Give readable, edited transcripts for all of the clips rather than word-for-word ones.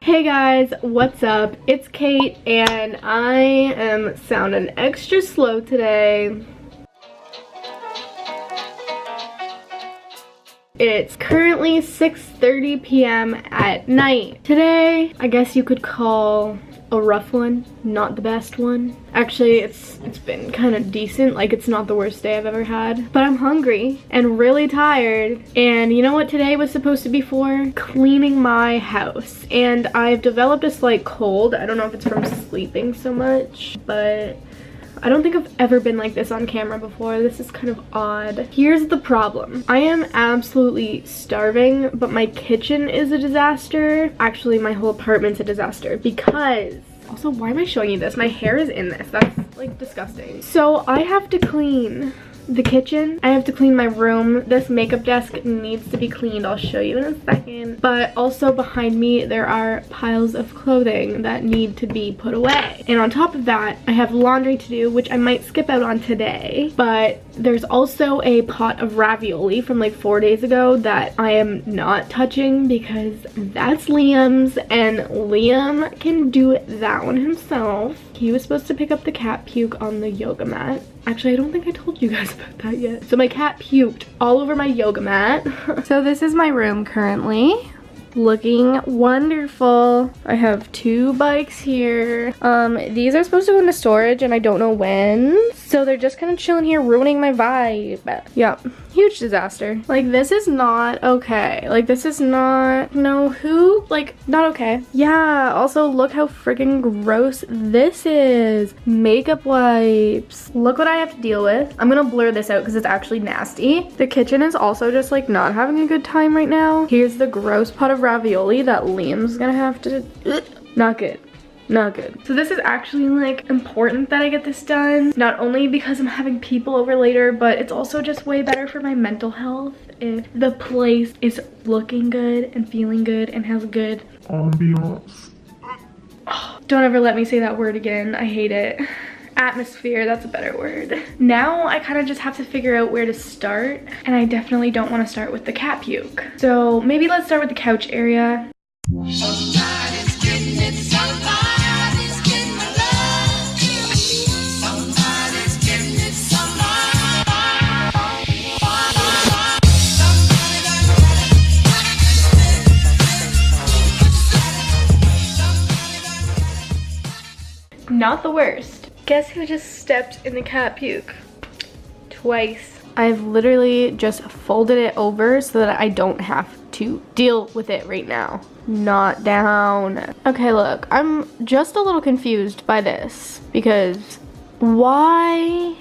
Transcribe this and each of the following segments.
Hey guys, what's up? It's Kate and I am sounding extra slow today. It's currently 6:30 p.m. at night. Today, I guess you could call a rough one, not the best one. Actually, it's been kind of decent. Like, it's not the worst day I've ever had. But I'm hungry and really tired. And you know what today was supposed to be for? Cleaning my house. And I've developed a slight cold. I don't know if it's from sleeping so much, but I don't think I've ever been like this on camera before. This is kind of odd. Here's the problem. I am absolutely starving, but my kitchen is a disaster. Actually, my whole apartment's a disaster because... Also, why am I showing you this? My hair is in this. That's like disgusting. So I have to clean the kitchen. I have to clean my room. This makeup desk needs to be cleaned. I'll show you in a second. But also behind me, there are piles of clothing that need to be put away. And on top of that, I have laundry to do, which I might skip out on today. But there's also a pot of ravioli from like 4 days ago that I am not touching because that's Liam's, and Liam can do that one himself. He was supposed to pick up the cat puke on the yoga mat. Actually, I don't think I told you guys about that yet. So my cat puked all over my yoga mat. So this is my room currently. Looking wonderful. I have 2 bikes here. These are supposed to go into storage and I don't know when. So they're just kind of chilling here, ruining my vibe. Yep, huge disaster. Like, this is not okay. Like, this is not, not okay. Yeah, also look how freaking gross this is. Makeup wipes. Look what I have to deal with. I'm gonna blur this out because it's actually nasty. The kitchen is also just like not having a good time right now. Here's the gross pot of ravioli that Liam's gonna have to, not good. Not good. So this is actually like important that I get this done. Not only because I'm having people over later, but it's also just way better for my mental health if the place is looking good and feeling good and has good ambiance. Oh, don't ever let me say that word again. I hate it. Atmosphere, that's a better word. Now I kind of just have to figure out where to start, and I definitely don't want to start with the cat puke. So maybe let's start with the couch area. Somebody's getting it, somebody's getting my love. Somebody's getting it, Not the worst. Guess who just stepped in the cat puke? Twice. I've literally just folded it over so that I don't have to deal with it right now. Not down. Okay, look, I'm just a little confused by this because why,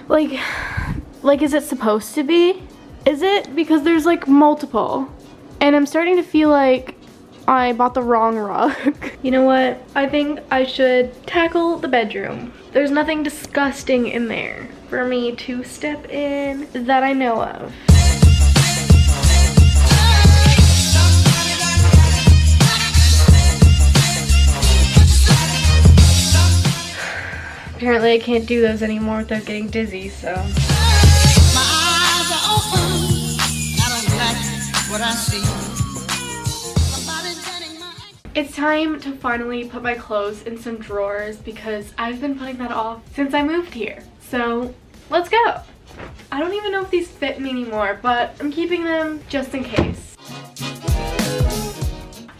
like is it supposed to be? Is it? Because there's like multiple, and I'm starting to feel like I bought the wrong rug. You know what? I think I should tackle the bedroom. There's nothing disgusting in there for me to step in that I know of. Apparently I can't do those anymore without getting dizzy, so. My eyes are open. I don't like what I see. It's time to finally put my clothes in some drawers because I've been putting that off since I moved here. So let's go. I don't even know if these fit me anymore, but I'm keeping them just in case.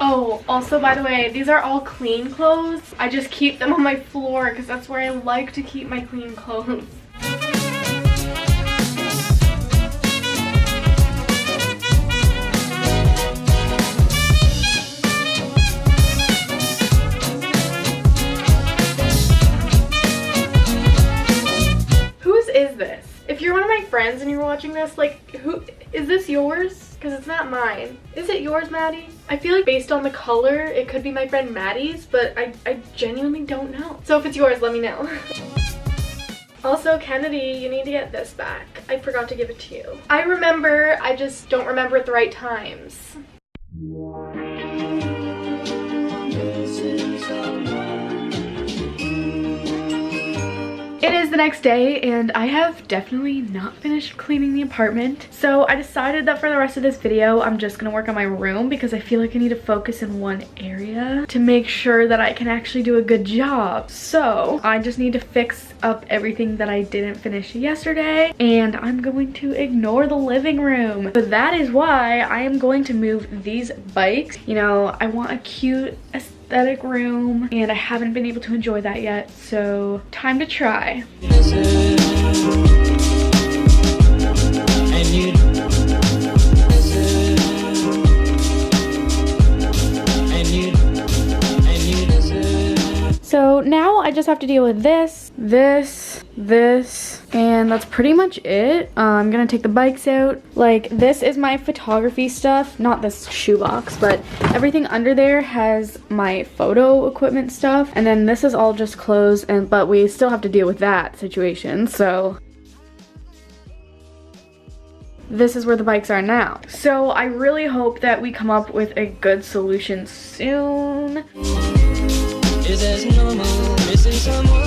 Oh, also by the way, these are all clean clothes. I just keep them on my floor because that's where I like to keep my clean clothes. If you're one of my friends and you're watching this, like, who is this yours? Because it's not mine. Is it yours, Maddie? I feel like based on the color, it could be my friend Maddie's, but I genuinely don't know. So if it's yours, let me know. Also, Kennedy, you need to get this back. I forgot to give it to you. I remember, I just don't remember at the right times. It is the next day and I have definitely not finished cleaning the apartment. So I decided that for the rest of this video, I'm just gonna work on my room because I feel like I need to focus in one area to make sure that I can actually do a good job. So I just need to fix up everything that I didn't finish yesterday, and I'm going to ignore the living room. But that is why I am going to move these bikes. You know, I want a cute aesthetic room and I haven't been able to enjoy that yet, so time to try. So now I just have to deal with this, and that's pretty much it. I'm gonna take the bikes out. Like, this is my photography stuff, not this shoebox, but everything under there has my photo equipment stuff, and then this is all just clothes, but we still have to deal with that situation, so this is where the bikes are now. So I really hope that we come up with a good solution soon. Is as normal, missing someone,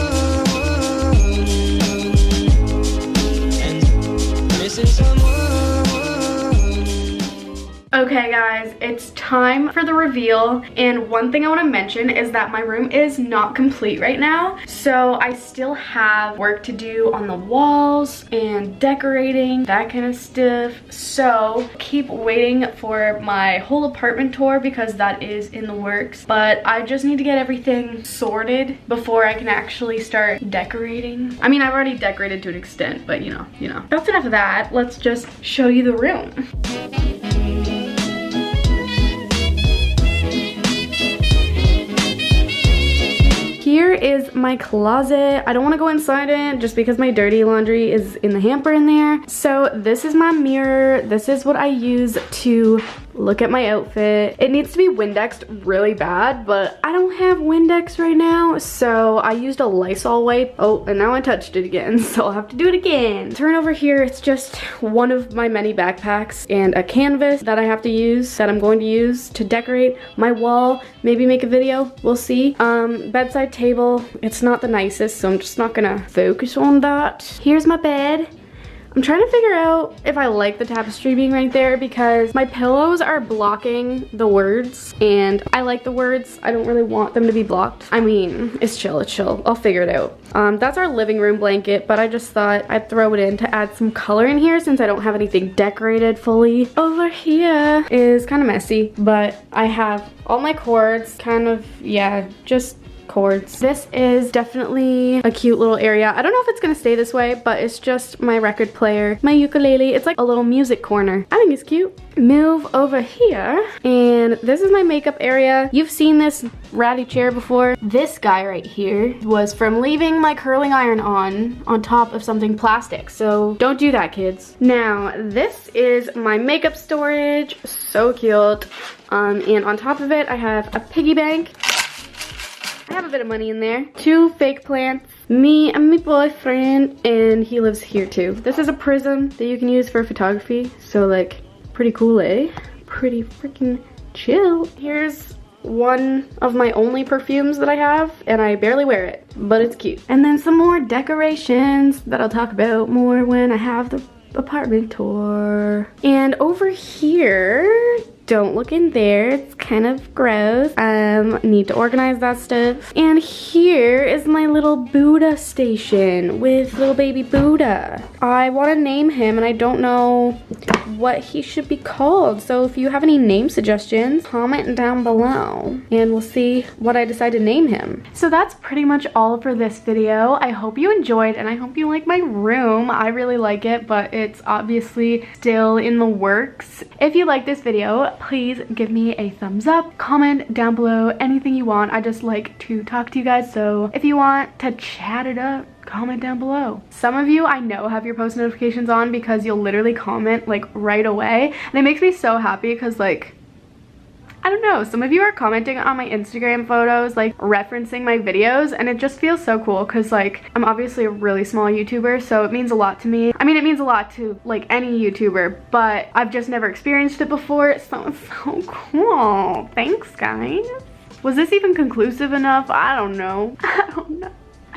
and missing someone. Okay guys, it's time for the reveal, and one thing I want to mention is that my room is not complete right now, so I still have work to do on the walls and decorating, that kind of stuff. So keep waiting for my whole apartment tour because that is in the works, but I just need to get everything sorted before I can actually start decorating. I mean, I've already decorated to an extent, but you know. That's enough of that. Let's just show you the room. Here is my closet. I don't want to go inside it just because my dirty laundry is in the hamper in there. So this is my mirror. This is what I use to look at my outfit. It needs to be Windexed really bad, but I don't have Windex right now, so I used a Lysol wipe. Oh, and now I touched it again, so I'll have to do it again. Turn over here, it's just one of my many backpacks and a canvas that I have to use, that I'm going to use to decorate my wall, maybe make a video, we'll see. Bedside table, it's not the nicest, so I'm just not gonna focus on that. Here's my bed. I'm trying to figure out if I like the tapestry being right there because my pillows are blocking the words, and I like the words. I don't really want them to be blocked. I mean, it's chill, I'll figure it out. That's our living room blanket, but I just thought I'd throw it in to add some color in here since I don't have anything decorated fully. Over here is kind of messy, but I have all my cords, kind of, yeah, just cords. This is definitely a cute little area. I don't know if it's gonna stay this way, but it's just my record player, my ukulele. It's like a little music corner. I think it's cute. Move over here, and this is my makeup area. You've seen this ratty chair before. This guy right here was from leaving my curling iron on top of something plastic, so don't do that, kids. Now, this is my makeup storage. So cute. And on top of it, I have a piggy bank. I have a bit of money in there. 2 fake plants. Me and my boyfriend, and he lives here too. This is a prism that you can use for photography. So like, pretty cool, eh? Pretty freaking chill. Here's one of my only perfumes that I have, and I barely wear it, but it's cute. And then some more decorations that I'll talk about more when I have the apartment tour. And over here, don't look in there, it's kind of gross. Need to organize that stuff. And here is my little Buddha station with little baby Buddha. I want to name him and I don't know what he should be called. So if you have any name suggestions, comment down below and we'll see what I decide to name him. So that's pretty much all for this video. I hope you enjoyed and I hope you like my room. I really like it, but it's obviously still in the works. If you like this video, please give me a thumbs up, comment down below anything you want. I just like to talk to you guys, so if you want to chat it up, comment down below. Some of you I know have your post notifications on because you'll literally comment like right away, and it makes me so happy because like, I don't know, some of you are commenting on my Instagram photos, like referencing my videos, and it just feels so cool because like I'm obviously a really small YouTuber, so it means a lot to me. I mean, it means a lot to like any YouTuber, but I've just never experienced it before, so it's so cool. Thanks, guys. Was this even conclusive enough? I don't know.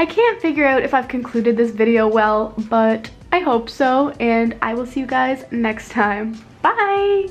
I can't figure out if I've concluded this video well, but I hope so, and I will see you guys next time. Bye!